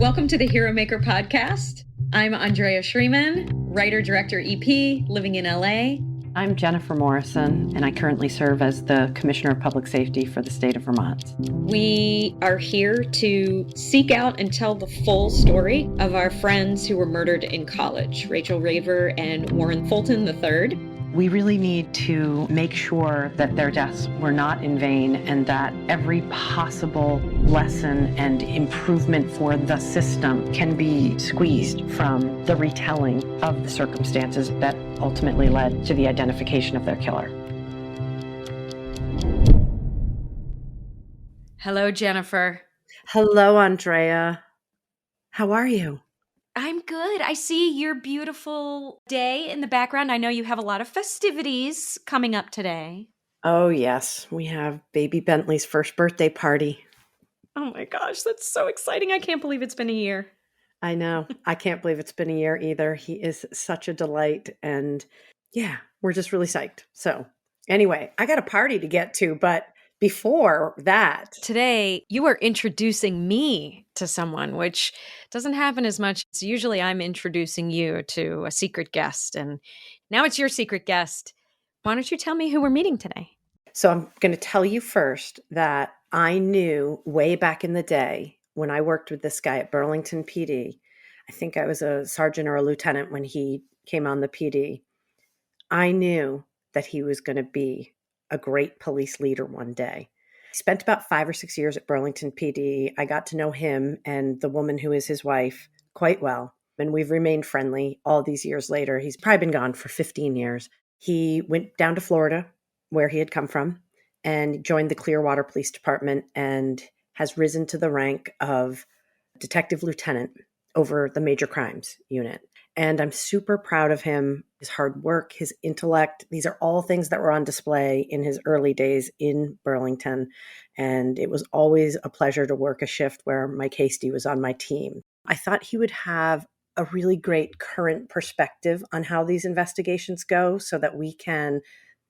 Welcome to the Hero Maker podcast. I'm Andrea Schreeman, writer-director EP, living in LA. I'm Jennifer Morrison, and I currently serve as the Commissioner of Public Safety for the state of Vermont. We are here to seek out and tell the full story of our friends who were murdered in college, Rachel Raver and Warren Fulton III. We really need to make sure that their deaths were not in vain and that every possible lesson and improvement for the system can be squeezed from the retelling of the circumstances that ultimately led to the identification of their killer. Hello, Jennifer. Hello, Andrea. How are you? I'm good. I see your beautiful day in the background. I know you have a lot of festivities coming up today. Oh, yes. We have baby Bentley's first birthday party. Oh my gosh, that's so exciting. I can't believe it's been a year. I know. I can't believe it's been a year either. He is such a delight. And yeah, we're just really psyched. So anyway, I got a party to get to, but before that, today you are introducing me to someone, which doesn't happen as much. So usually I'm introducing you to a secret guest, and now it's your secret guest. Why don't you tell me who we're meeting today? So I'm going to tell you first that I knew way back in the day when I worked with this guy at Burlington PD. I think I was a sergeant or a lieutenant when he came on the PD. I knew that he was going to be a great police leader one day. He spent about 5 or 6 years at Burlington PD. I got to know him and the woman who is his wife quite well. And we've remained friendly all these years later. He's probably been gone for 15 years. He went down to Florida, where he had come from, and joined the Clearwater Police Department and has risen to the rank of Detective Lieutenant over the Major Crimes Unit. And I'm super proud of him, his hard work, his intellect. These are all things that were on display in his early days in Burlington. And it was always a pleasure to work a shift where Mike Hasty was on my team. I thought he would have a really great current perspective on how these investigations go so that we can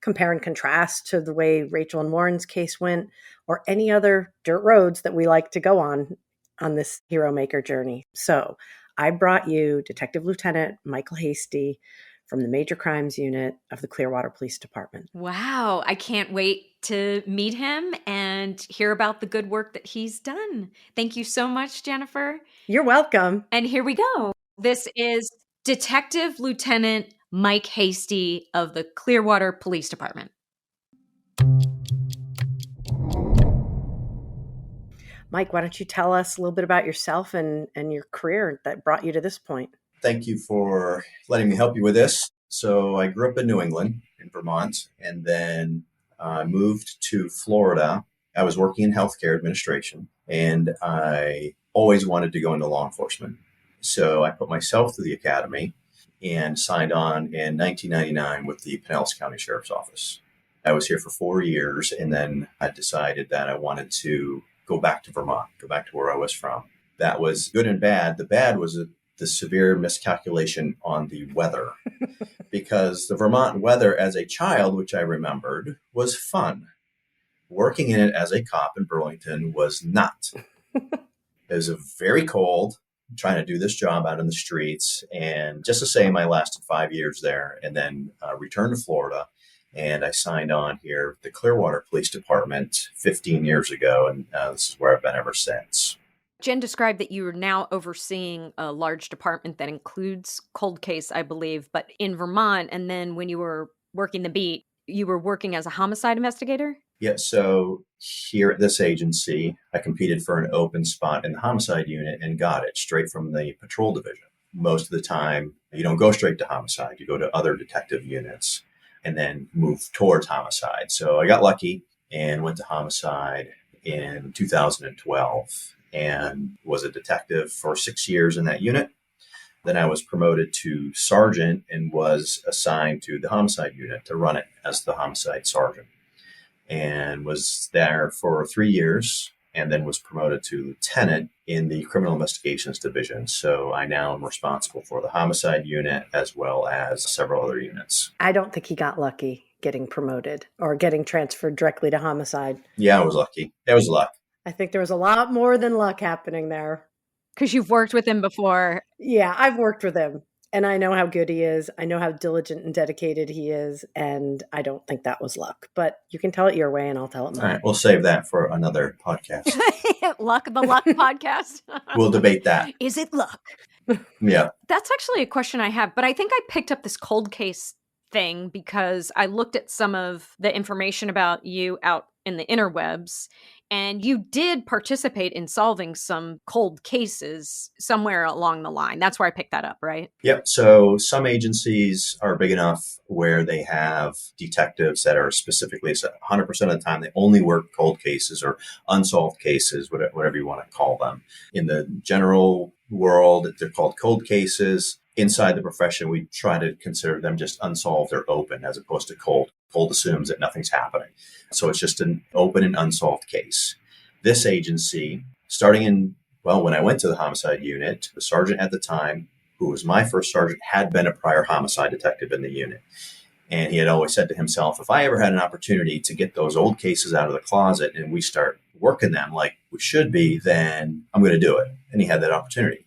compare and contrast to the way Rachel and Warren's case went or any other dirt roads that we like to go on this Hero Maker journey. So I brought you Detective Lieutenant Michael Hasty from the Major Crimes Unit of the Clearwater Police Department. Wow. I can't wait to meet him and hear about the good work that he's done. Thank you so much, Jennifer. You're welcome. And here we go. This is Detective Lieutenant Mike Hasty of the Clearwater Police Department. Mike, why don't you tell us a little bit about yourself and your career that brought you to this point? Thank you for letting me help you with this. So I grew up in New England, in Vermont, and then moved to Florida. I was working in healthcare administration, and I always wanted to go into law enforcement. So I put myself through the academy and signed on in 1999 with the Pinellas County Sheriff's Office. I was here for 4 years, and then I decided that I wanted to go back to Vermont, go back to where I was from. That was good and bad. The bad was the severe miscalculation on the weather because the Vermont weather as a child, which I remembered, was fun. Working in it as a cop in Burlington was not. It was very cold, trying to do this job out in the streets. And just the same, I lasted 5 years there and then returned to Florida. And I signed on here at the Clearwater Police Department 15 years ago, and this is where I've been ever since. Jen described that you are now overseeing a large department that includes cold case, I believe, but in Vermont. And then when you were working the beat, you were working as a homicide investigator? Yeah, so here at this agency, I competed for an open spot in the homicide unit and got it straight from the patrol division. Most of the time, you don't go straight to homicide. You go to other detective units and then move towards homicide. So I got lucky and went to homicide in 2012 and was a detective for 6 years in that unit. Then I was promoted to sergeant and was assigned to the homicide unit to run it as the homicide sergeant, and was there for 3 years and then was promoted to lieutenant in the criminal investigations division. So I now am responsible for the homicide unit as well as several other units. I don't think he got lucky getting promoted or getting transferred directly to homicide. Yeah, I was lucky. It was luck. I think there was a lot more than luck happening there. Because you've worked with him before. Yeah, I've worked with him and I know how good he is. I know how diligent and dedicated he is. And I don't think that was luck, but you can tell it your way and I'll tell it All mine. right, we'll save that for another podcast. The Luck podcast. We'll debate that. Is it luck? Yeah. That's actually a question I have, but I think I picked up this cold case thing because I looked at some of the information about you out in the interwebs, and you did participate in solving some cold cases somewhere along the line. That's where I picked that up, right? Yep. So some agencies are big enough where they have detectives that are specifically 100% of the time, they only work cold cases or unsolved cases, whatever you want to call them. In the general world, they're called cold cases. Inside the profession, we try to consider them just unsolved or open as opposed to cold. Cold assumes that nothing's happening. So it's just an open and unsolved case. This agency, when I went to the homicide unit, the sergeant at the time, who was my first sergeant, had been a prior homicide detective in the unit. And he had always said to himself, if I ever had an opportunity to get those old cases out of the closet and we start working them like we should be, then I'm going to do it. And he had that opportunity.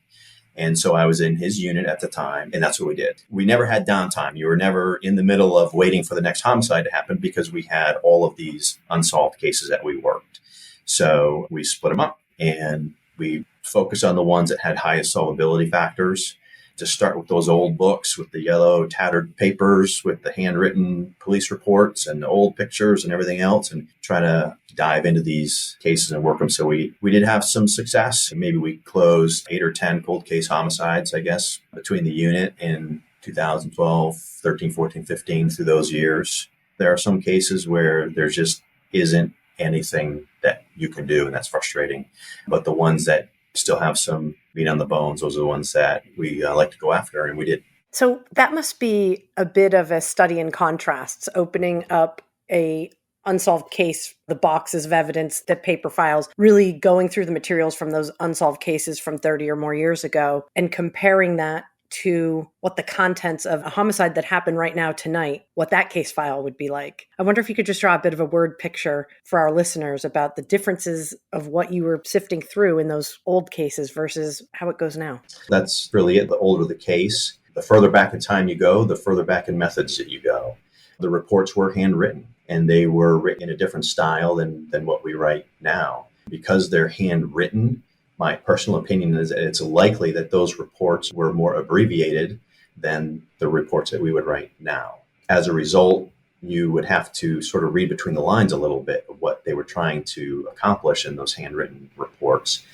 And so I was in his unit at the time, and that's what we did. We never had downtime. You were never in the middle of waiting for the next homicide to happen because we had all of these unsolved cases that we worked. So we split them up and we focused on the ones that had highest solvability factors. To start with those old books with the yellow tattered papers with the handwritten police reports and the old pictures and everything else, and try to dive into these cases and work them. So we did have some success. Maybe we closed 8 or 10 cold case homicides, I guess, between the unit in 2012, 13, 14, 15 through those years. There are some cases where there just isn't anything that you can do, and that's frustrating. But the ones that still have some meat on the bones, those are the ones that we like to go after, and we did. So that must be a bit of a study in contrasts, opening up a unsolved case, the boxes of evidence, the paper files, really going through the materials from those unsolved cases from 30 or more years ago and comparing that to what the contents of a homicide that happened right now tonight, what that case file would be like. I wonder if you could just draw a bit of a word picture for our listeners about the differences of what you were sifting through in those old cases versus how it goes now. That's really it. The older the case, the further back in time you go, the further back in methods that you go. The reports were handwritten, and they were written in a different style than what we write now. Because they're handwritten, my personal opinion is that it's likely that those reports were more abbreviated than the reports that we would write now. As a result, you would have to sort of read between the lines a little bit of what they were trying to accomplish in those handwritten reports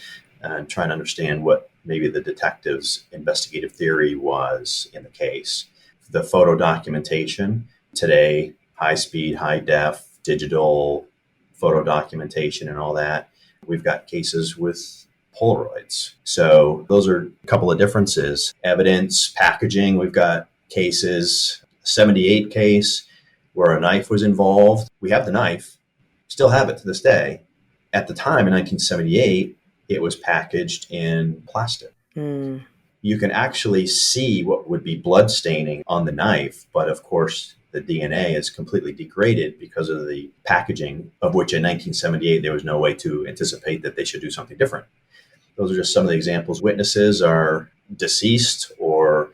and try and understand what maybe the detective's investigative theory was in the case. The photo documentation today, high speed, high def, digital photo documentation and all that. We've got cases with Polaroids. So those are a couple of differences. Evidence, packaging, we've got cases, 78 case where a knife was involved. We have the knife, still have it to this day. At the time in 1978, it was packaged in plastic. You can actually see what would be blood staining on the knife, but of course the DNA is completely degraded because of the packaging, of which in 1978 there was no way to anticipate that they should do something different. Those are just some of the examples. Witnesses are deceased or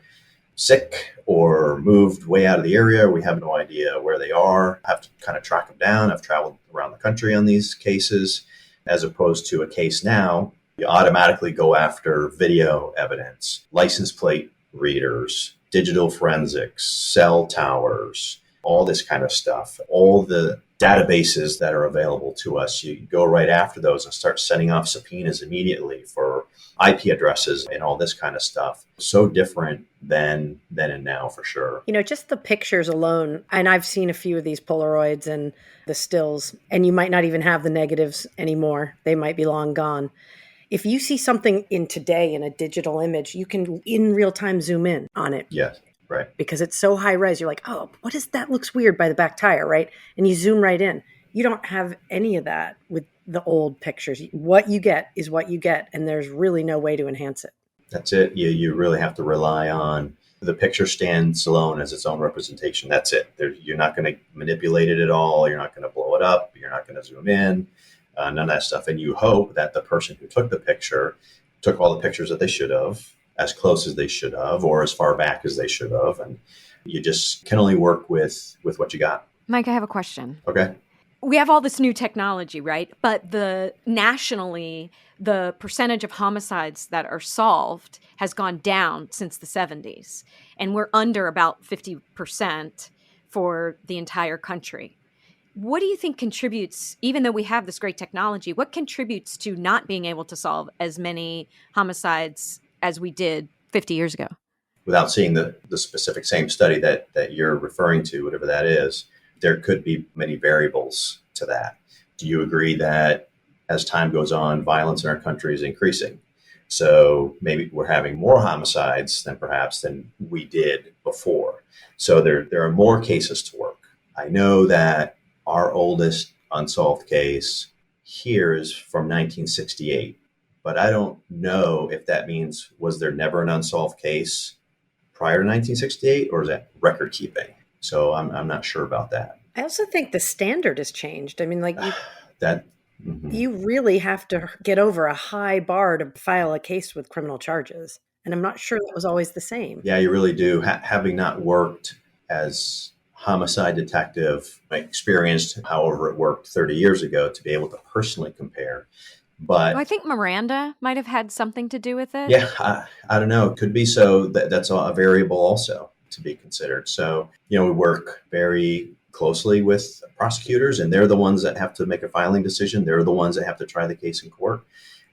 sick or moved way out of the area. We have no idea where they are. Have to kind of track them down. I've traveled around the country on these cases, as opposed to a case now. You automatically go after video evidence, license plate readers, digital forensics, cell towers, all this kind of stuff. All the databases that are available to us, you go right after those and start sending off subpoenas immediately for IP addresses and all this kind of stuff. So different than and now for sure. You know, just the pictures alone, and I've seen a few of these Polaroids and the stills, and you might not even have the negatives anymore. They might be long gone. If you see something in today in a digital image, you can in real time zoom in on it. Yes, right. Because it's so high res. You're like, oh, what is that? Looks weird by the back tire, right? And you zoom right in. You don't have any of that with the old pictures. What you get is what you get, and there's really no way to enhance it. That's it. You really have to rely on the picture stands alone as its own representation. That's it. You're not going to manipulate it at all. You're not going to blow it up. You're not going to zoom in. None of that stuff. And you hope that the person who took the picture took all the pictures that they should have, as close as they should have, or as far back as they should have. And you just can only work with what you got. Mike, I have a question. Okay. We have all this new technology, right? But nationally, the percentage of homicides that are solved has gone down since the 70s. And we're under about 50% for the entire country. What do you think contributes, even though we have this great technology, what contributes to not being able to solve as many homicides as we did 50 years ago? Without seeing the specific same study that you're referring to, whatever that is, there could be many variables to that. Do you agree that as time goes on, violence in our country is increasing? So maybe we're having more homicides than we did before. So there are more cases to work. I know that our oldest unsolved case here is from 1968, but I don't know if that means, was there never an unsolved case prior to 1968, or is that record keeping? So I'm not sure about that. I also think the standard has changed. I mean, like that you really have to get over a high bar to file a case with criminal charges. And I'm not sure that was always the same. Yeah, you really do. Having not worked as homicide detective, I experienced however it worked 30 years ago to be able to personally compare. But I think Miranda might have had something to do with it. Yeah, I don't know. It could be so. That's a variable also to be considered. So, we work very closely with prosecutors, and they're the ones that have to make a filing decision. They're the ones that have to try the case in court,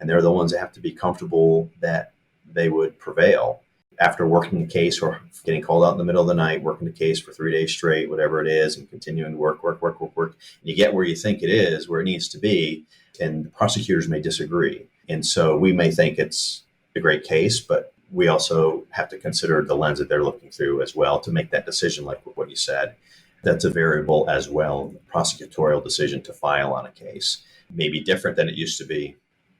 and they're the ones that have to be comfortable that they would prevail. After working the case or getting called out in the middle of the night, working the case for 3 days straight, whatever it is, and continuing to work, and you get where you think it is, where it needs to be, and the prosecutors may disagree. And so we may think it's a great case, but we also have to consider the lens that they're looking through as well to make that decision, like what you said. That's a variable as well. The prosecutorial decision to file on a case may be different than it used to be.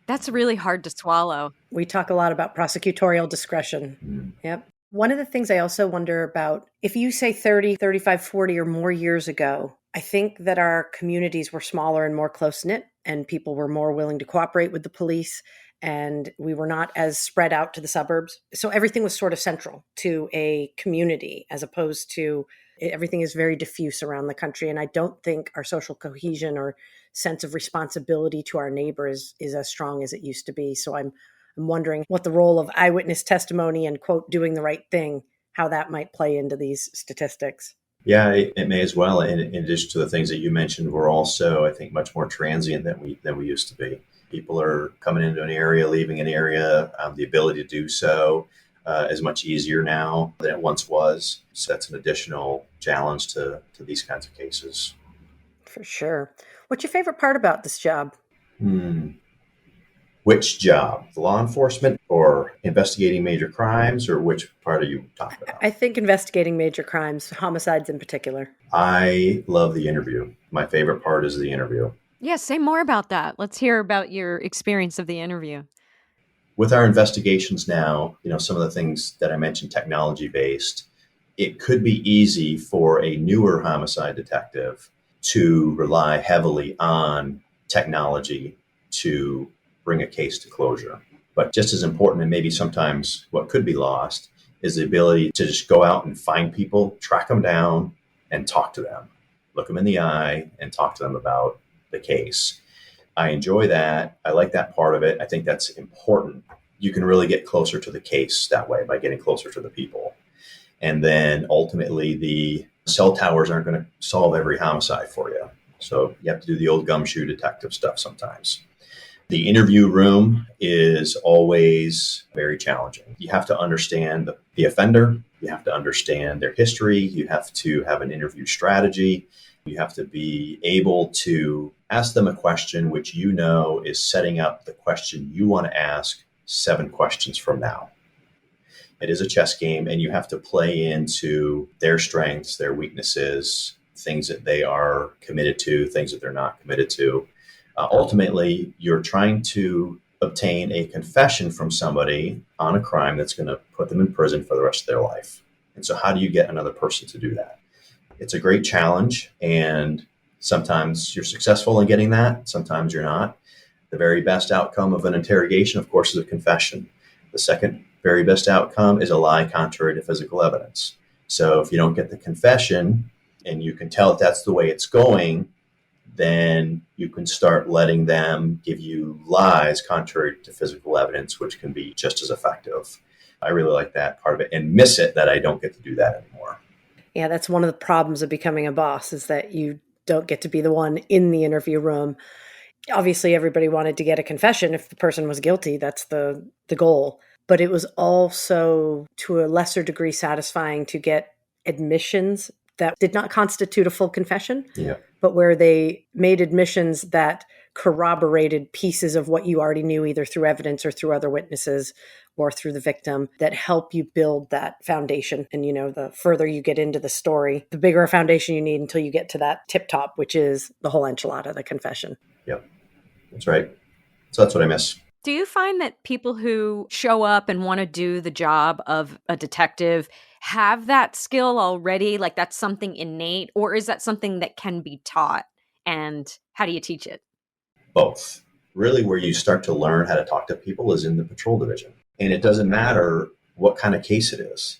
That's really hard to swallow. We talk a lot about prosecutorial discretion. Yep. One of the things I also wonder about, if you say 30, 35, 40 or more years ago, I think that our communities were smaller and more close-knit, and people were more willing to cooperate with the police, and we were not as spread out to the suburbs. So everything was sort of central to a community, as opposed to everything is very diffuse around the country. And I don't think our social cohesion or sense of responsibility to our neighbors is as strong as it used to be. So I'm wondering what the role of eyewitness testimony and, quote, doing the right thing, how that might play into these statistics. Yeah, it may as well. And in addition to the things that you mentioned, we're also, I think, much more transient than we used to be. People are coming into an area, leaving an area. The ability to do so is much easier now than it once was. So that's an additional challenge to these kinds of cases. For sure. What's your favorite part about this job? Which job? The law enforcement or investigating major crimes, or which part are you talking about? I think investigating major crimes, homicides in particular. I love the interview. My favorite part is the interview. Yeah, say more about that. Let's hear about your experience of the interview. With our investigations now, some of the things that I mentioned, technology-based, it could be easy for a newer homicide detective to rely heavily on technology to bring a case to closure. But just as important, and maybe sometimes what could be lost, is the ability to just go out and find people, track them down, and talk to them. Look them in the eye and talk to them about the case. I enjoy that. I like that part of it. I think that's important. You can really get closer to the case that way by getting closer to the people. And then ultimately, the cell towers aren't going to solve every homicide for you. So you have to do the old gumshoe detective stuff sometimes. The interview room is always very challenging. You have to understand the offender. You have to understand their history. You have to have an interview strategy. You have to be able to ask them a question which is setting up the question you want to ask 7 questions from now. It is a chess game, and you have to play into their strengths, their weaknesses, things that they are committed to, things that they're not committed to. Ultimately, you're trying to obtain a confession from somebody on a crime that's going to put them in prison for the rest of their life. And so how do you get another person to do that? It's a great challenge, and sometimes you're successful in getting that. Sometimes you're not. The very best outcome of an interrogation, of course, is a confession. The second very best outcome is a lie contrary to physical evidence. So if you don't get the confession and you can tell that that's the way it's going, then you can start letting them give you lies contrary to physical evidence, which can be just as effective. I really like that part of it and miss it that I don't get to do that anymore. Yeah, that's one of the problems of becoming a boss, is that you don't get to be the one in the interview room. Obviously, everybody wanted to get a confession if the person was guilty. That's the goal. But it was also, to a lesser degree, satisfying to get admissions that did not constitute a full confession, Yeah. but where they made admissions that corroborated pieces of what you already knew, either through evidence or through other witnesses or through the victim, that help you build that foundation. And, the further you get into the story, the bigger a foundation you need until you get to that tip top, which is the whole enchilada, the confession. Yep. That's right. So that's what I miss. Do you find that people who show up and want to do the job of a detective have that skill already? Like that's something innate, or is that something that can be taught? And how do you teach it? Both. Really, where you start to learn how to talk to people is in the patrol division. And it doesn't matter what kind of case it is.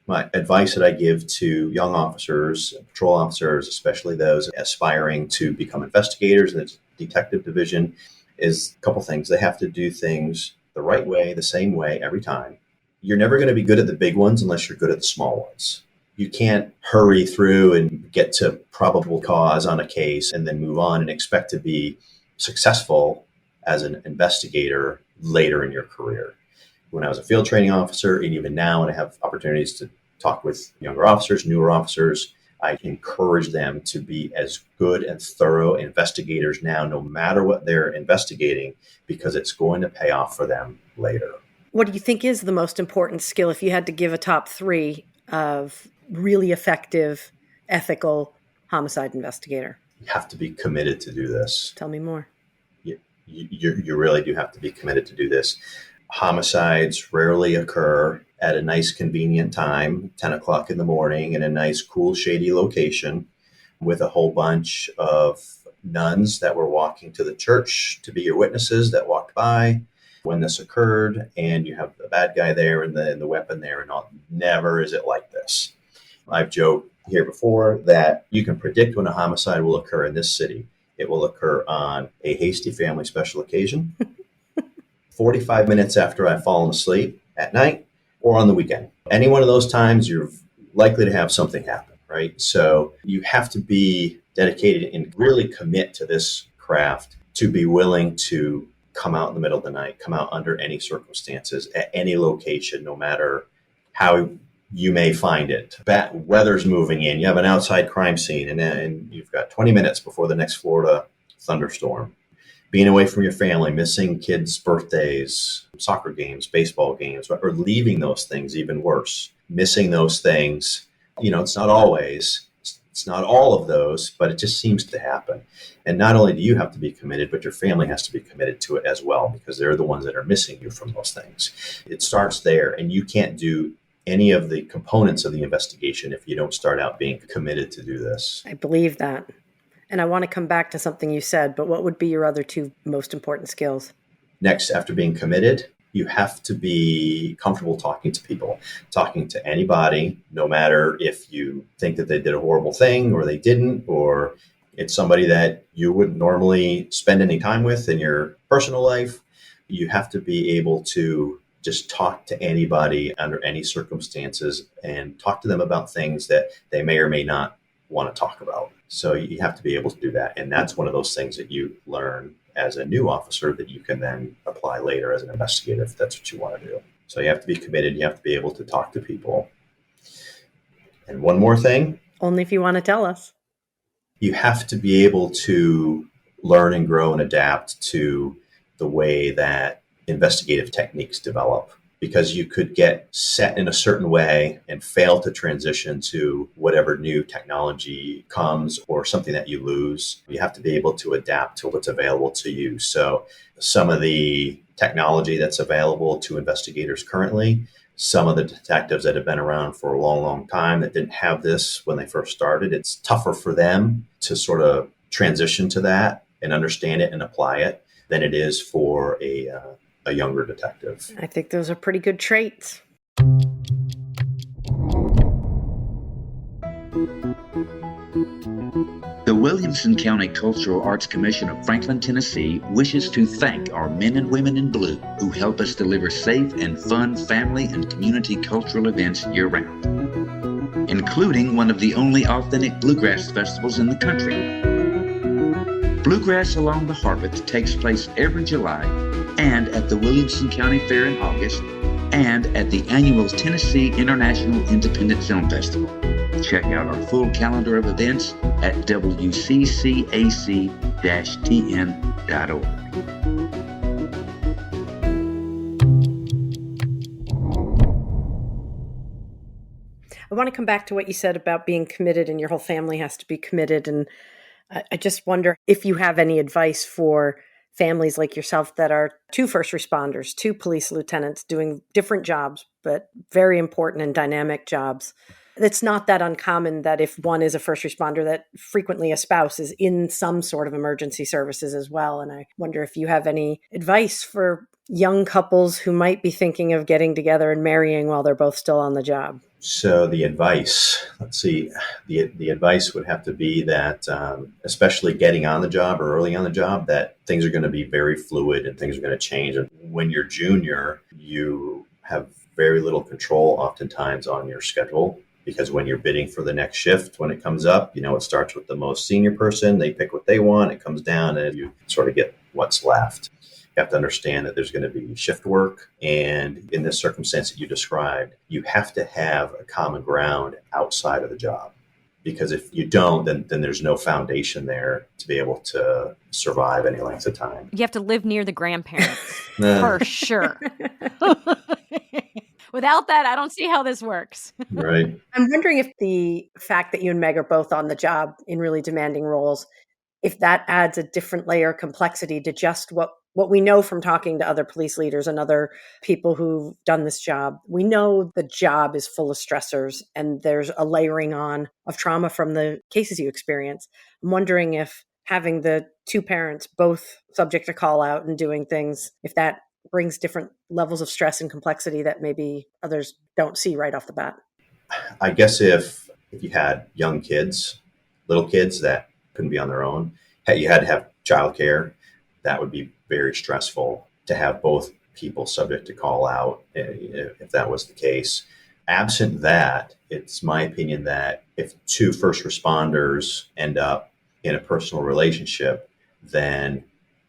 My advice that I give to young officers, patrol officers, especially those aspiring to become investigators in the detective division, is a couple things. They have to do things the right way, the same way every time. You're never going to be good at the big ones unless you're good at the small ones. You can't hurry through and get to probable cause on a case and then move on and expect to be successful as an investigator later in your career. When I was a field training officer, and even now when I have opportunities to talk with younger officers, newer officers, I encourage them to be as good and thorough investigators now, no matter what they're investigating, because it's going to pay off for them later. What do you think is the most important skill, if you had to give a top 3 of really effective, ethical homicide investigator? You have to be committed to do this. Tell me more. You really do have to be committed to do this. Homicides rarely occur at a nice, convenient time, 10 o'clock in the morning, in a nice, cool, shady location with a whole bunch of nuns that were walking to the church to be your witnesses that walked by when this occurred, and you have the bad guy there and the weapon there and all. Never is it like this. I've joked here before that you can predict when a homicide will occur in this city. It will occur on a Hasty family special occasion, 45 minutes after I've fallen asleep at night, or on the weekend. Any one of those times, you're likely to have something happen, right? So you have to be dedicated and really commit to this craft to be willing to come out in the middle of the night, come out under any circumstances, at any location, no matter how you may find it. Bad weather's moving in, you have an outside crime scene, and you've got 20 minutes before the next Florida thunderstorm. Being away from your family, missing kids' birthdays, soccer games, baseball games, or leaving those things, even worse. Missing those things, it's not always, it's not all of those, but it just seems to happen. And not only do you have to be committed, but your family has to be committed to it as well, because they're the ones that are missing you from those things. It starts there, and you can't do any of the components of the investigation if you don't start out being committed to do this. I believe that. And I want to come back to something you said, but what would be your other 2 most important skills? Next, after being committed, you have to be comfortable talking to people, talking to anybody, no matter if you think that they did a horrible thing or they didn't, or it's somebody that you wouldn't normally spend any time with in your personal life. You have to be able to just talk to anybody under any circumstances and talk to them about things that they may or may not want to talk about. So you have to be able to do that. And that's one of those things that you learn as a new officer that you can then apply later as an investigator if that's what you want to do. So you have to be committed. You have to be able to talk to people. And one more thing. Only if you want to tell us. You have to be able to learn and grow and adapt to the way that investigative techniques develop, because you could get set in a certain way and fail to transition to whatever new technology comes or something that you lose. You have to be able to adapt to what's available to you. So some of the technology that's available to investigators currently, some of the detectives that have been around for a long, long time that didn't have this when they first started, it's tougher for them to sort of transition to that and understand it and apply it. than it is for a younger detective. I think those are pretty good traits. The Williamson County Cultural Arts Commission of Franklin, Tennessee wishes to thank our men and women in blue who help us deliver safe and fun family and community cultural events year-round, including one of the only authentic bluegrass festivals in the country. Bluegrass Along the Harpeth takes place every July and at the Williamson County Fair in August and at the annual Tennessee International Independent Film Festival. Check out our full calendar of events at wccac-tn.org. I want to come back to what you said about being committed, and your whole family has to be committed. And I just wonder if you have any advice for families like yourself that are two first responders, two police lieutenants doing different jobs, but very important and dynamic jobs. It's not that uncommon that if one is a first responder, that frequently a spouse is in some sort of emergency services as well. And I wonder if you have any advice for young couples who might be thinking of getting together and marrying while they're both still on the job. So the advice, let's see, the advice would have to be that, especially getting on the job or early on the job, that things are going to be very fluid and things are going to change. And when you're junior, you have very little control oftentimes on your schedule, because when you're bidding for the next shift, when it comes up, it starts with the most senior person. They pick what they want. It comes down and you sort of get what's left. You have to understand that there's going to be shift work. And in this circumstance that you described, you have to have a common ground outside of the job. Because if you don't, then there's no foundation there to be able to survive any length of time. You have to live near the grandparents for sure. Without that, I don't see how this works. Right. I'm wondering if the fact that you and Meg are both on the job in really demanding roles, if that adds a different layer of complexity to just what we know from talking to other police leaders and other people who've done this job. We know the job is full of stressors and there's a layering on of trauma from the cases you experience. I'm wondering if having the two parents both subject to call out and doing things, if that brings different levels of stress and complexity that maybe others don't see right off the bat. I guess if you had young kids, little kids that couldn't be on their own, you had to have childcare, that would be very stressful to have both people subject to call out if that was the case. Absent that, it's my opinion that if two first responders end up in a personal relationship, then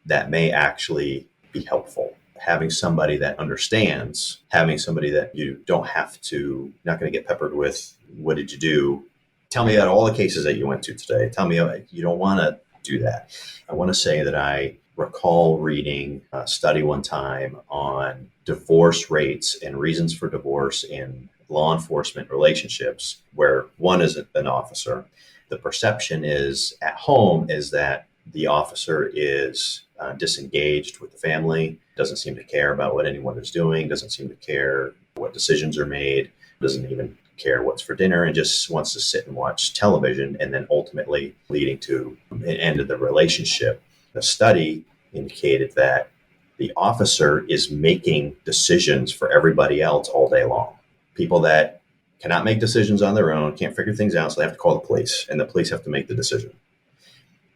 that may actually be helpful. Having somebody that understands, having somebody that you don't have to, not going to get peppered with, what did you do? Tell me about all the cases that you went to today. Tell me, you don't want to do that. I want to say that I recall reading a study one time on divorce rates and reasons for divorce in law enforcement relationships, where one is an officer. The perception is at home is that the officer is disengaged with the family, doesn't seem to care about what anyone is doing, doesn't seem to care what decisions are made, doesn't even care what's for dinner, and just wants to sit and watch television, and then ultimately leading to an end of the relationship. The study indicated that the officer is making decisions for everybody else all day long. People that cannot make decisions on their own, can't figure things out, so they have to call the police, and the police have to make the decision.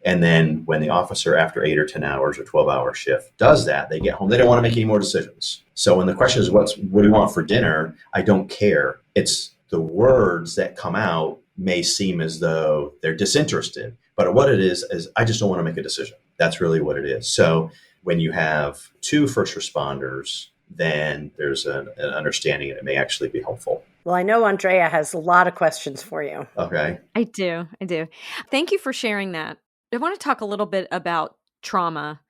And then when the officer, after 8 or 10 hours or 12-hour shift, does that, they get home. They don't want to make any more decisions. So when the question is, what do you want for dinner? I don't care. It's the words that come out may seem as though they're disinterested. But what it is I just don't want to make a decision. That's really what it is. So when you have two first responders, then there's an understanding that it may actually be helpful. Well, I know Andrea has a lot of questions for you. Okay. I do. Thank you for sharing that. I want to talk a little bit about trauma.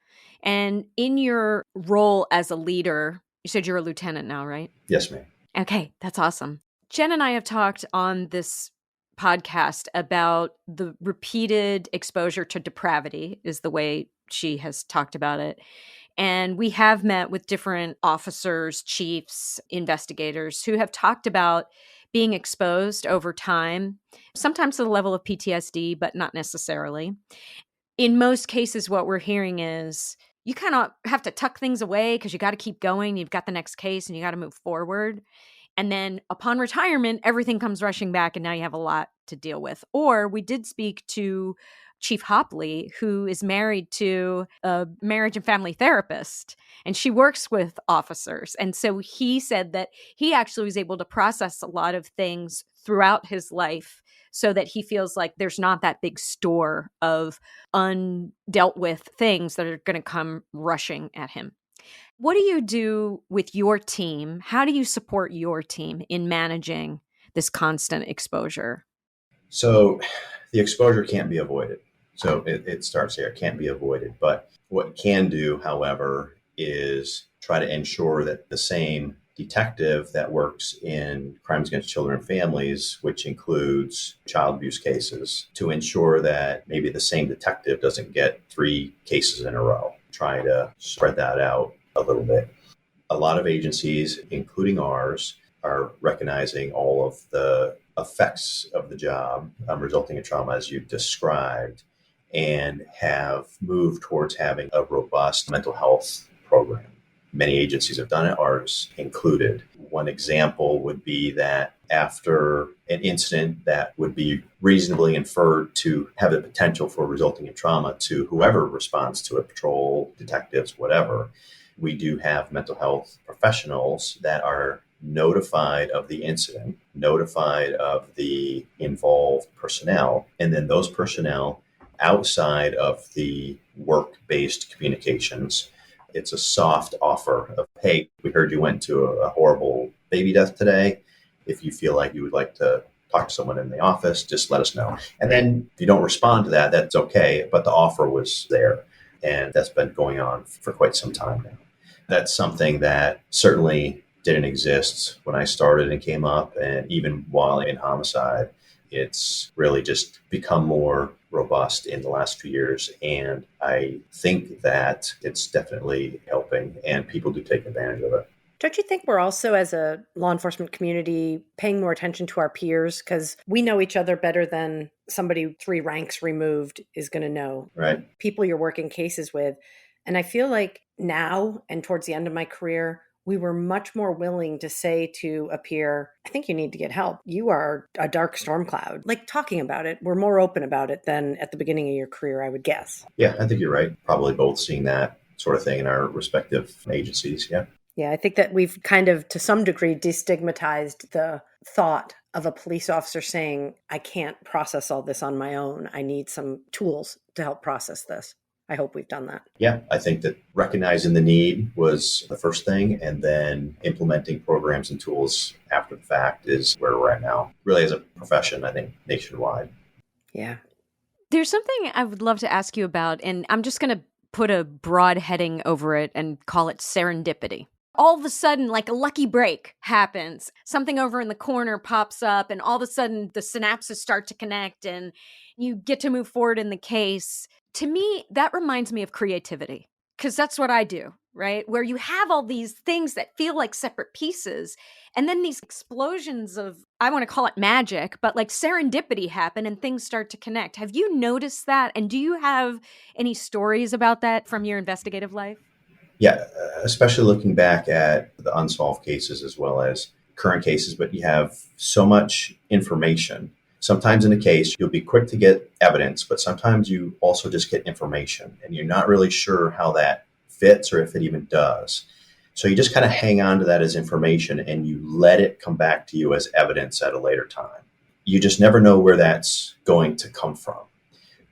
And in your role as a leader, you said you're a lieutenant now, right? Yes, ma'am. Okay, that's awesome. Jen and I have talked on this podcast about the repeated exposure to depravity, is the way she has talked about it. And we have met with different officers, chiefs, investigators who have talked about being exposed over time, sometimes to the level of PTSD, but not necessarily. In most cases, what we're hearing is you kind of have to tuck things away because you got to keep going. You've got the next case and you got to move forward. And then upon retirement, everything comes rushing back and now you have a lot to deal with. Or we did speak to Chief Hopley, who is married to a marriage and family therapist, and she works with officers. And so he said that he actually was able to process a lot of things throughout his life so that he feels like there's not that big store of undealt with things that are going to come rushing at him. What do you do with your team? How do you support your team in managing this constant exposure? So the exposure can't be avoided. So it starts there. It can't be avoided. But what it can do, however, is try to ensure that the same detective that works in crimes against children and families, which includes child abuse cases, to ensure that maybe the same detective doesn't get 3 cases in a row. Try to spread that out a little bit. A lot of agencies, including ours, are recognizing all of the effects of the job resulting in trauma, as you've described, and have moved towards having a robust mental health program. Many agencies have done it, ours included. One example would be that after an incident that would be reasonably inferred to have the potential for resulting in trauma to whoever responds to it, patrol, detectives, whatever, we do have mental health professionals that are notified of the incident, notified of the involved personnel, and then those personnel outside of the work-based communications, it's a soft offer of, hey, we heard you went to a horrible baby death today. If you feel like you would like to talk to someone in the office, just let us know. And then if you don't respond to that, that's okay. But the offer was there. And that's been going on for quite some time now. That's something that certainly didn't exist when I started and came up. And even while in homicide, it's really just become more robust in the last few years. And I think that it's definitely helping and people do take advantage of it. Don't you think we're also, as a law enforcement community, paying more attention to our peers? Because we know each other better than somebody 3 ranks removed is going to know. Right. People you're working cases with. And I feel like now and towards the end of my career, we were much more willing to say to a peer, I think you need to get help. You are a dark storm cloud. Like talking about it, we're more open about it than at the beginning of your career, I would guess. Yeah, I think you're right. Probably both seeing that sort of thing in our respective agencies. Yeah. Yeah, I think that we've kind of, to some degree, destigmatized the thought of a police officer saying, I can't process all this on my own. I need some tools to help process this. I hope we've done that. Yeah, I think that recognizing the need was the first thing, and then implementing programs and tools after the fact is where we're at now. Really, as a profession, I think nationwide. Yeah. There's something I would love to ask you about, and I'm just going to put a broad heading over it and call it serendipity. All of a sudden, like a lucky break happens. Something over in the corner pops up, and all of a sudden the synapses start to connect and you get to move forward in the case. To me, that reminds me of creativity, because that's what I do, right? Where you have all these things that feel like separate pieces, and then these explosions of, I want to call it magic, but like serendipity happen and things start to connect. Have you noticed that? And do you have any stories about that from your investigative life? Yeah, especially looking back at the unsolved cases as well as current cases, but you have so much information. Sometimes in a case, you'll be quick to get evidence, but sometimes you also just get information and you're not really sure how that fits or if it even does. So you just kind of hang on to that as information and you let it come back to you as evidence at a later time. You just never know where that's going to come from.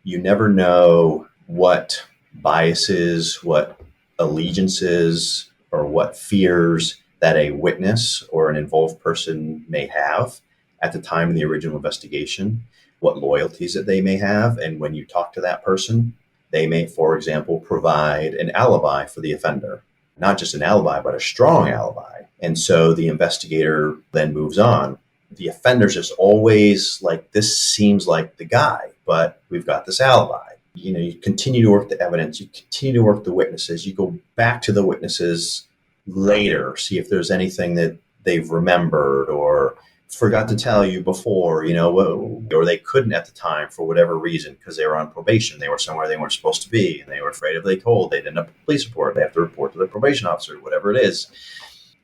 You never know what biases, what allegiances, or what fears that a witness or an involved person may have at the time of the original investigation, what loyalties that they may have. And when you talk to that person, they may, for example, provide an alibi for the offender, not just an alibi, but a strong alibi. And so the investigator then moves on. The offender's just always like, this seems like the guy, but we've got this alibi. You continue to work the evidence, you continue to work the witnesses, you go back to the witnesses later, see if there's anything that they've remembered or forgot to tell you before, or they couldn't at the time for whatever reason because they were on probation. They were somewhere they weren't supposed to be, and they were afraid if they told, they'd end up with a police report. They have to report to the probation officer, whatever it is.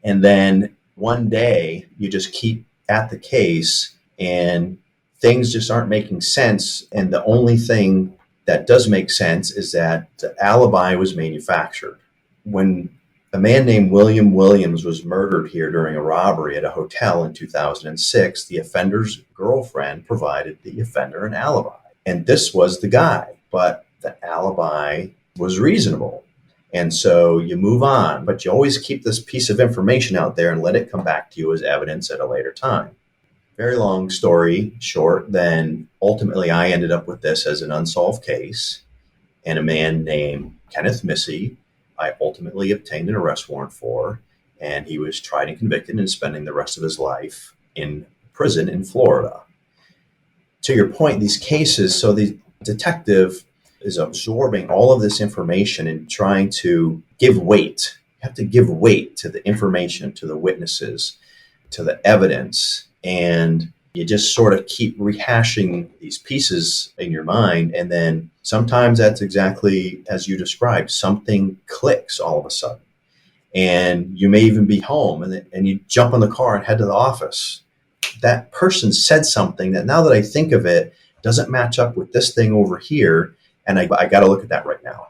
And then one day you just keep at the case and things just aren't making sense. And the only thing that does make sense is that the alibi was manufactured. When a man named William Williams was murdered here during a robbery at a hotel in 2006, the offender's girlfriend provided the offender an alibi. And this was the guy, but the alibi was reasonable. And so you move on, but you always keep this piece of information out there and let it come back to you as evidence at a later time. Very long story short, then ultimately I ended up with this as an unsolved case, and a man named Kenneth Missy I ultimately obtained an arrest warrant for, and he was tried and convicted and spending the rest of his life in prison in Florida. To your point, these cases, so the detective is absorbing all of this information and trying to give weight. You have to give weight to the information, to the witnesses, to the evidence, and you just sort of keep rehashing these pieces in your mind. And then sometimes that's exactly as you described, something clicks all of a sudden. And you may even be home and you jump in the car and head to the office. That person said something that, now that I think of it, doesn't match up with this thing over here. And I got to look at that right now.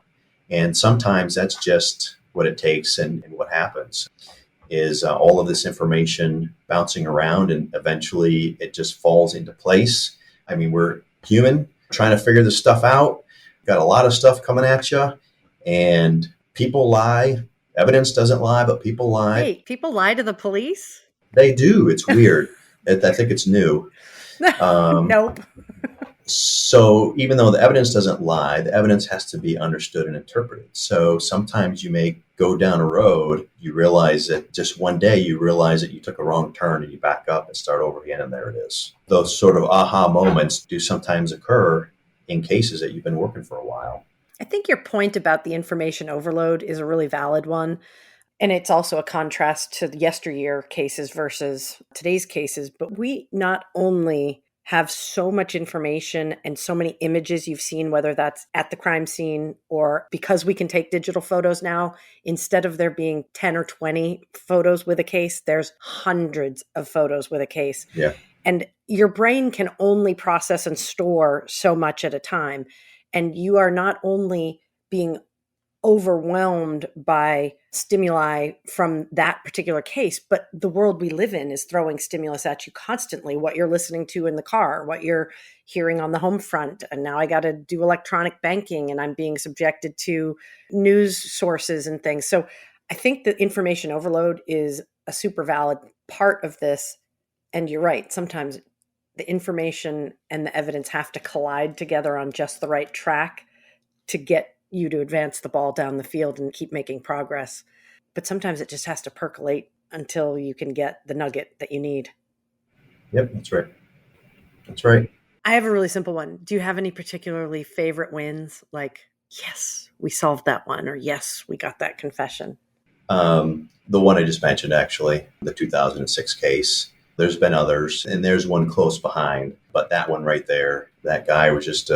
And sometimes that's just what it takes and what happens. Is all of this information bouncing around, and eventually it just falls into place. I mean, we're human trying to figure this stuff out. Got a lot of stuff coming at you, and people lie. Evidence doesn't lie, but people lie. Hey, people lie to the police? They do. It's weird. I think it's new. Nope. So even though the evidence doesn't lie, the evidence has to be understood and interpreted. So sometimes you may go down a road, you realize that just one day you realize that you took a wrong turn and you back up and start over again, and there it is. Those sort of aha moments do sometimes occur in cases that you've been working for a while. I think your point about the information overload is a really valid one. And it's also a contrast to the yesteryear cases versus today's cases. But we not only have so much information and so many images you've seen, whether that's at the crime scene or because we can take digital photos now, instead of there being 10 or 20 photos with a case, there's hundreds of photos with a case. Yeah. And your brain can only process and store so much at a time. And you are not only being overwhelmed by stimuli from that particular case, but the world we live in is throwing stimulus at you constantly. What you're listening to in the car, what you're hearing on the home front. And now I got to do electronic banking and I'm being subjected to news sources and things. So I think that information overload is a super valid part of this. And you're right. Sometimes the information and the evidence have to collide together on just the right track to get you to advance the ball down the field and keep making progress. But sometimes it just has to percolate until you can get the nugget that you need. Yep, that's right. That's right. I have a really simple one. Do you have any particularly favorite wins? Like, yes, we solved that one, or yes, we got that confession. The one I just mentioned, actually, the 2006 case. There's been others, and there's one close behind. But that one right there, that guy was just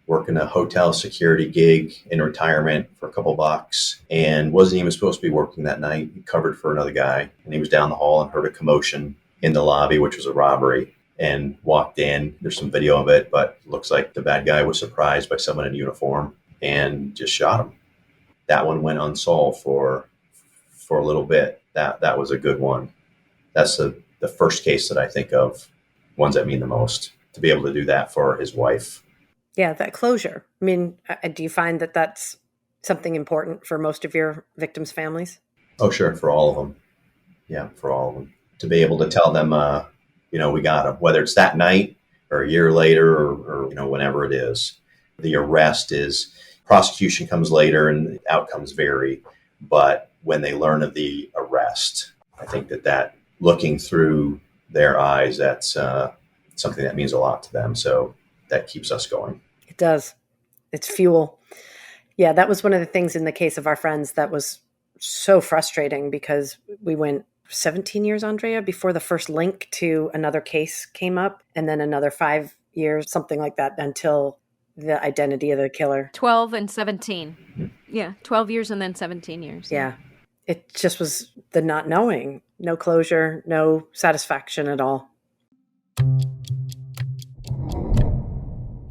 working a hotel security gig in retirement for a couple bucks and wasn't even supposed to be working that night. He covered for another guy, and he was down the hall and heard a commotion in the lobby, which was a robbery, and walked in. There's some video of it, but it looks like the bad guy was surprised by someone in uniform and just shot him. That one went unsolved for a little bit. That was a good one. That's the first case that I think of, ones that mean the most, to be able to do that for his wife. Yeah, that closure. I mean, do you find that that's something important for most of your victims' families? Oh, sure. For all of them. Yeah, for all of them. To be able to tell them, we got him, whether it's that night or a year later or whenever it is. The arrest is, prosecution comes later and outcomes vary. But when they learn of the arrest, I think that looking through their eyes, that's something that means a lot to them. So that keeps us going. It does. It's fuel. Yeah, that was one of the things in the case of our friends that was so frustrating, because we went 17 years, Andrea, before the first link to another case came up, and then another 5 years, something like that, until the identity of the killer. 12 and 17. Yeah, 12 years and then 17 years. Yeah. It just was the not knowing, no closure, no satisfaction at all.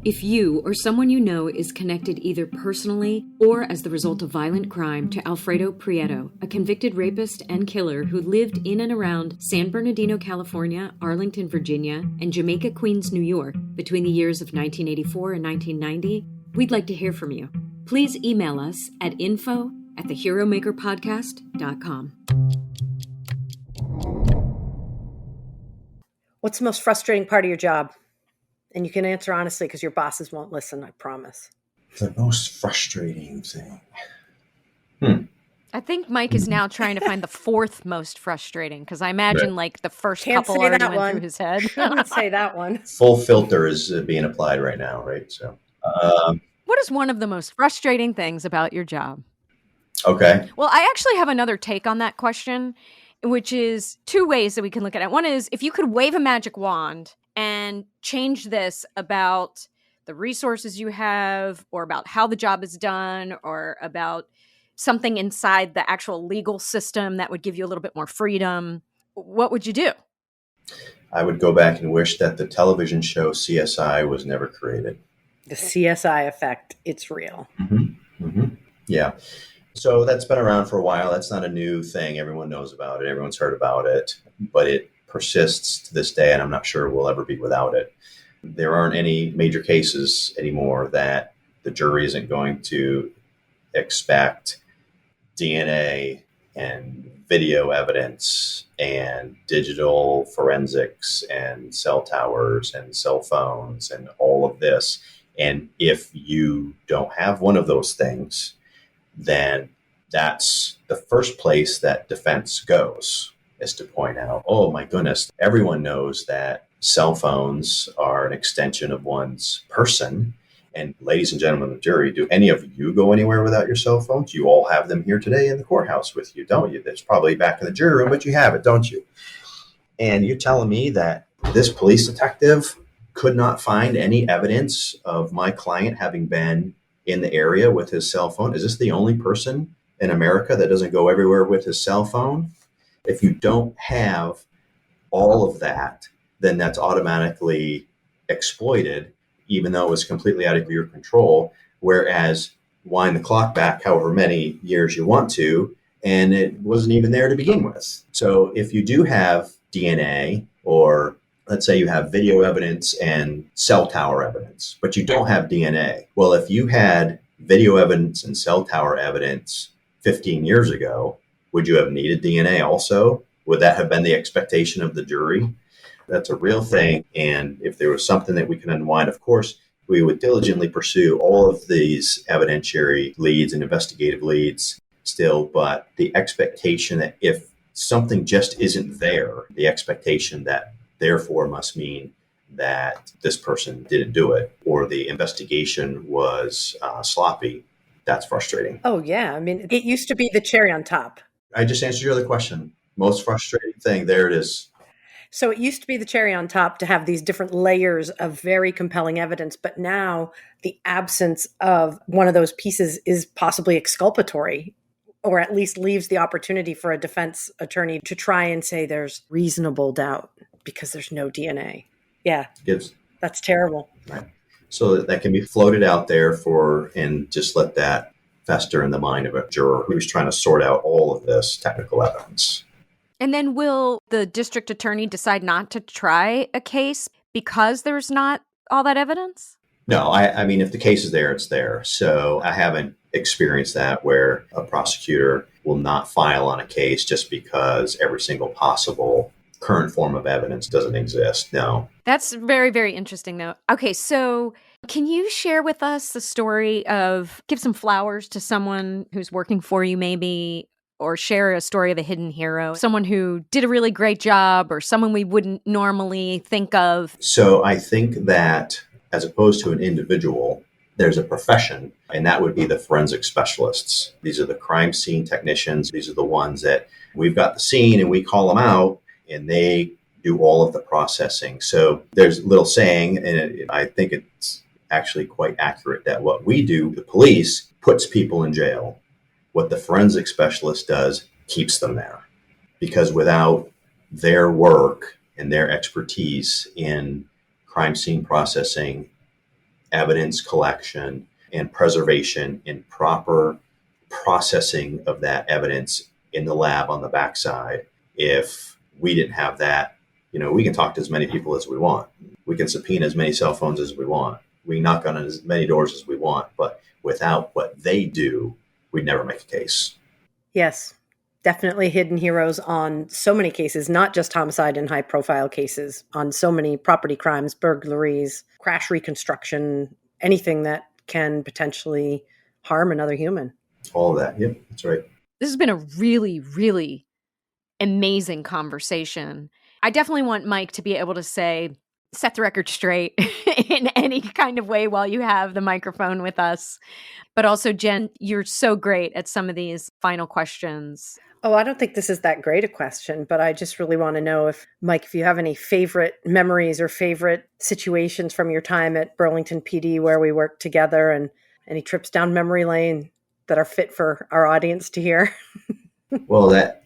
If you or someone you know is connected either personally or as the result of violent crime to Alfredo Prieto, a convicted rapist and killer who lived in and around San Bernardino, California, Arlington, Virginia, and Jamaica, Queens, New York between the years of 1984 and 1990, we'd like to hear from you. Please email us at info@theheromakerpodcast.com. What's the most frustrating part of your job? And you can answer honestly because your bosses won't listen, I promise. The most frustrating thing. I think Mike is now trying to find the fourth most frustrating, because I imagine like the first Can't couple say already that went one. through his head. I would say that one. Full filter is being applied right now, right? So, What is one of the most frustrating things about your job? okay. Well, I actually have another take on that question, which is two ways that we can look at it. One is if you could wave a magic wand and change this about the resources you have, or about how the job is done, or about something inside the actual legal system that would give you a little bit more freedom, what would you do? I would go back and wish that the television show CSI was never created. The CSI effect, it's real. Yeah. So that's been around for a while. That's not a new thing. Everyone knows about it. Everyone's heard about it, but it persists to this day, and I'm not sure we'll ever be without it. There aren't any major cases anymore that the jury isn't going to expect DNA and video evidence and digital forensics and cell towers and cell phones and all of this. And if you don't have one of those things, then that's the first place that defense goes, is to point out, oh my goodness, everyone knows that cell phones are an extension of one's person. And ladies and gentlemen of the jury, do any of you go anywhere without your cell phones? You all have them here today in the courthouse with you, don't you? It's probably back in the jury room, but you have it, don't you? And you're telling me that this police detective could not find any evidence of my client having been in the area with his cell phone? Is this the only person in America that doesn't go everywhere with his cell phone? If you don't have all of that, then that's automatically exploited, even though it's completely out of your control. Whereas wind the clock back however many years you want to, and it wasn't even there to begin with. So if you do have DNA, or let's say you have video evidence and cell tower evidence, but you don't have DNA. Well, if you had video evidence and cell tower evidence 15 years ago, would you have needed DNA also? Would that have been the expectation of the jury? That's a real thing. And if there was something that we can unwind, of course, we would diligently pursue all of these evidentiary leads and investigative leads still. But the expectation that if something just isn't there, the expectation that therefore must mean that this person didn't do it, or the investigation was sloppy, that's frustrating. Oh, yeah. I mean, it used to be the cherry on top. I just answered your other question. Most frustrating thing, there it is. So it used to be the cherry on top to have these different layers of very compelling evidence. But now the absence of one of those pieces is possibly exculpatory, or at least leaves the opportunity for a defense attorney to try and say there's reasonable doubt because there's no DNA. Yeah, that's terrible. Right. So that can be floated out there and just let that fester in the mind of a juror who's trying to sort out all of this technical evidence. And then will the district attorney decide not to try a case because there's not all that evidence? No, I mean, if the case is there, it's there. So I haven't experienced that where a prosecutor will not file on a case just because every single possible current form of evidence doesn't exist. No. That's very, very interesting, though. Okay, so can you share with us the story of, give some flowers to someone who's working for you maybe, or share a story of a hidden hero, someone who did a really great job, or someone we wouldn't normally think of? So I think that as opposed to an individual, there's a profession, and that would be the forensic specialists. These are the crime scene technicians. These are the ones that We've got the scene and we call them out and they do all of the processing. So there's a little saying, and I think it's actually quite accurate, that what we do, the police, puts people in jail. What the forensic specialist does keeps them there. Because without their work and their expertise in crime scene processing, evidence collection, and preservation and proper processing of that evidence in the lab on the backside, if we didn't have that, we can talk to as many people as we want. We can subpoena as many cell phones as we want. We knock on as many doors as we want. But without what they do, we'd never make a case. Yes, definitely hidden heroes on so many cases, not just homicide and high profile cases, on so many property crimes, burglaries, crash reconstruction, anything that can potentially harm another human. All of that. Yep, that's right. This has been a really, really amazing conversation. I definitely want Mike to be able to set the record straight in any kind of way while you have the microphone with us. But also, Jen, you're so great at some of these final questions. Oh, I don't think this is that great a question, but I just really want to know if, Mike, if you have any favorite memories or favorite situations from your time at Burlington PD where we worked together, and any trips down memory lane that are fit for our audience to hear. Well, that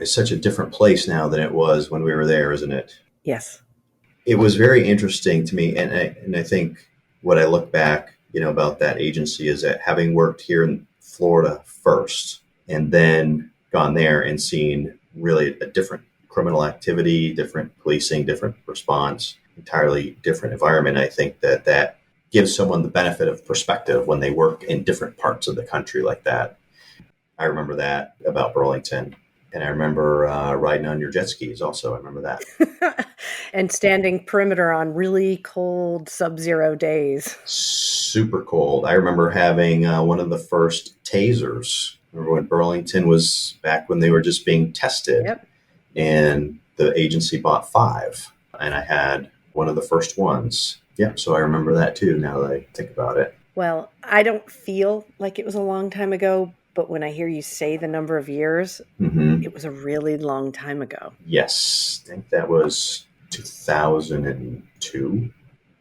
is such a different place now than it was when we were there, isn't it? Yes. It was very interesting to me. And I think what I look back, about that agency is that having worked here in Florida first and then gone there and seen really a different criminal activity, different policing, different response, entirely different environment. I think that gives someone the benefit of perspective when they work in different parts of the country like that. I remember that about Burlington. And I remember riding on your jet skis also. I remember that. And standing perimeter on really cold sub-zero days. Super cold. I remember having one of the first tasers. Remember when Burlington was back when they were just being tested. Yep. And the agency bought 5. And I had one of the first ones. Yep. So I remember that too now that I think about it. Well, I don't feel like it was a long time ago, but when I hear you say the number of years, It was a really long time ago. Yes. I think that was 2002.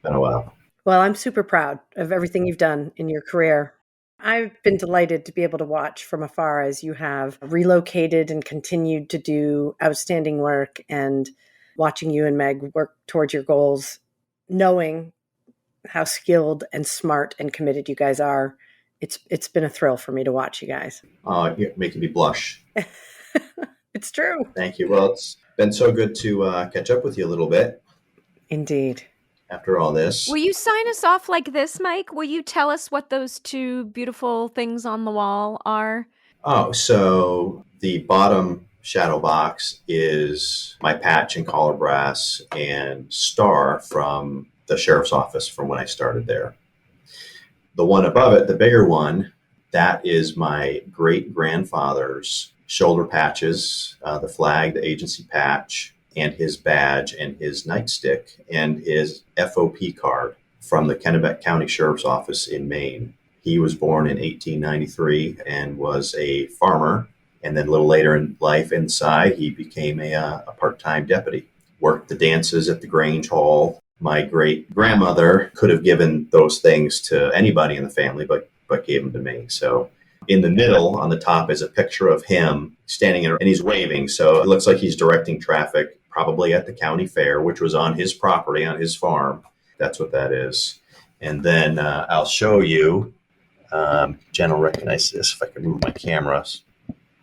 Been a while. Well, I'm super proud of everything you've done in your career. I've been delighted to be able to watch from afar as you have relocated and continued to do outstanding work, and watching you and Meg work towards your goals, knowing how skilled and smart and committed you guys are. It's been a thrill for me to watch you guys. You're making me blush. It's true. Thank you. Well, it's been so good to catch up with you a little bit. Indeed. After all this. Will you sign us off like this, Mike? Will you tell us what those 2 beautiful things on the wall are? Oh, so the bottom shadow box is my patch and collar brass and star from the sheriff's office from when I started there. The one above it, the bigger one, that is my great-grandfather's shoulder patches, the flag, the agency patch, and his badge and his nightstick and his FOP card from the Kennebec County Sheriff's Office in Maine. He was born in 1893 and was a farmer. And then a little later in life inside, he became a part-time deputy, worked the dances at the Grange Hall. My great-grandmother could have given those things to anybody in the family, but gave them to me. So in the middle on the top is a picture of him standing and he's waving. So it looks like he's directing traffic, probably at the county fair, which was on his property, on his farm. That's what that is. And then I'll show you. Jen will recognize this if I can move my cameras.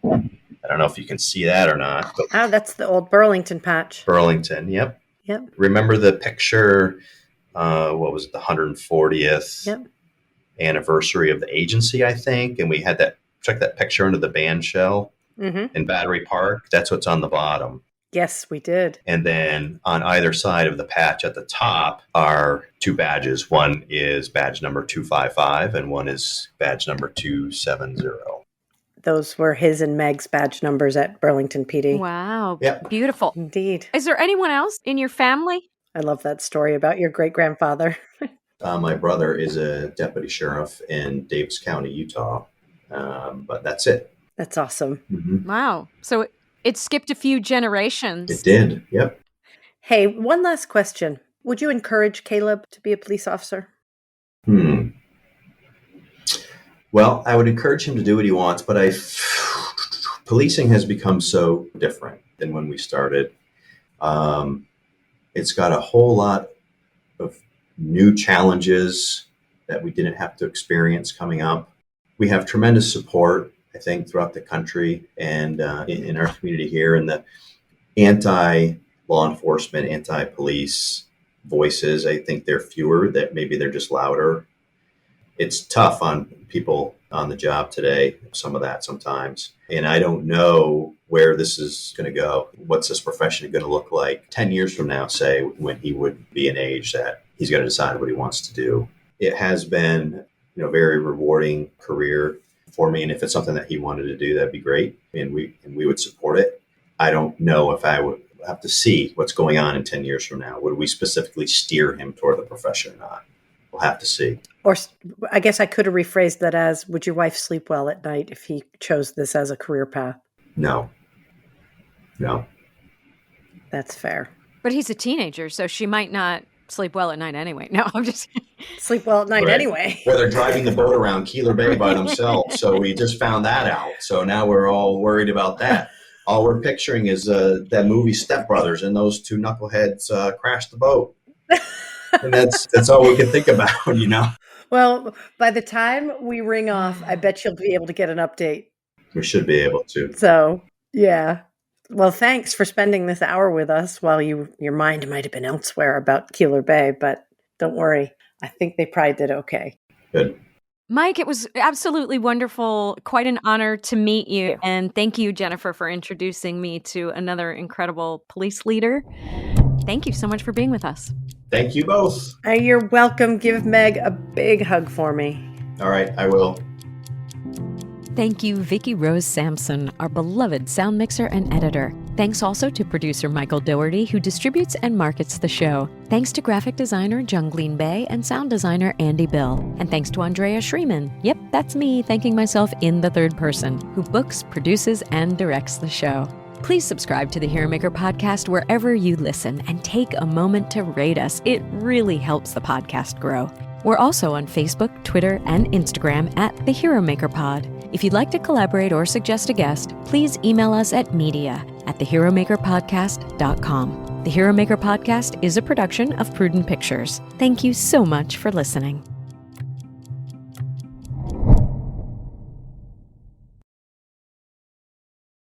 I don't know if you can see that or not. But that's the old Burlington patch. Burlington, yep. Yep. Remember the picture, what was it, the 140th anniversary of the agency, I think? And we had check that picture under the band shell in Battery Park. That's what's on the bottom. Yes, we did. And then on either side of the patch at the top are 2 badges. One is badge number 255 and one is badge number 270. Those were his and Meg's badge numbers at Burlington PD. Wow. Yep. Beautiful. Indeed. Is there anyone else in your family? I love that story about your great-grandfather. My brother is a deputy sheriff in Davis County, Utah. But that's it. That's awesome. Mm-hmm. Wow. So It skipped a few It generations. did. Yep. Hey, one last question. Would you encourage Caleb to be a police officer? Well, I would encourage him to do what he wants, but policing has become so different than when we started. It's got a whole lot of new challenges that we didn't have to experience coming up. We have tremendous support, I think, throughout the country and in our community here, and the anti-law enforcement, anti-police voices. I think they're fewer, that maybe they're just louder. It's tough on people on the job today, some of that sometimes. And I don't know where this is going to go. What's this profession going to look like 10 years from now, say, when he would be an age that he's going to decide what he wants to do. It has been, a very rewarding career for me. And if it's something that he wanted to do, that'd be great. And we would support it. I don't know if I would have to see what's going on in 10 years from now. Would we specifically steer him toward the profession or not? We'll have to see. Or I guess I could have rephrased that as, would your wife sleep well at night if he chose this as a career path? No. That's fair. But he's a teenager, so she might not sleep well at night anyway. No, I'm just... Sleep well at night Right. Anyway. Well, they're driving the boat around Keeler Bay by themselves. So we just found that out. So now we're all worried about that. All we're picturing is that movie Step Brothers, and those two knuckleheads crashed the boat. And that's all we can think about, Well, by the time we ring off, I bet you'll be able to get an update. We should be able to. So, yeah. Well, thanks for spending this hour with us while your mind might have been elsewhere about Keeler Bay, but don't worry. I think they probably did okay. Good. Mike, it was absolutely wonderful. Quite an honor to meet you. And thank you, Jennifer, for introducing me to another incredible police leader. Thank you so much for being with us. Thank you both. You're welcome. Give Meg a big hug for me. All right, I will. Thank you, Vicki Rose Sampson, our beloved sound mixer and editor. Thanks also to producer Michael Doherty, who distributes and markets the show. Thanks to graphic designer Jungleen Bay and sound designer Andy Bill. And thanks to Andrea Schreeman. Yep, that's me thanking myself in the third person, who books, produces, and directs the show. Please subscribe to the Hero Maker podcast wherever you listen and take a moment to rate us. It really helps the podcast grow. We're also on Facebook, Twitter, and Instagram at The Hero Maker Pod. If you'd like to collaborate or suggest a guest, please email us at media@theheromakerpodcast.com. The Hero Maker Podcast is a production of Prudent Pictures. Thank you so much for listening.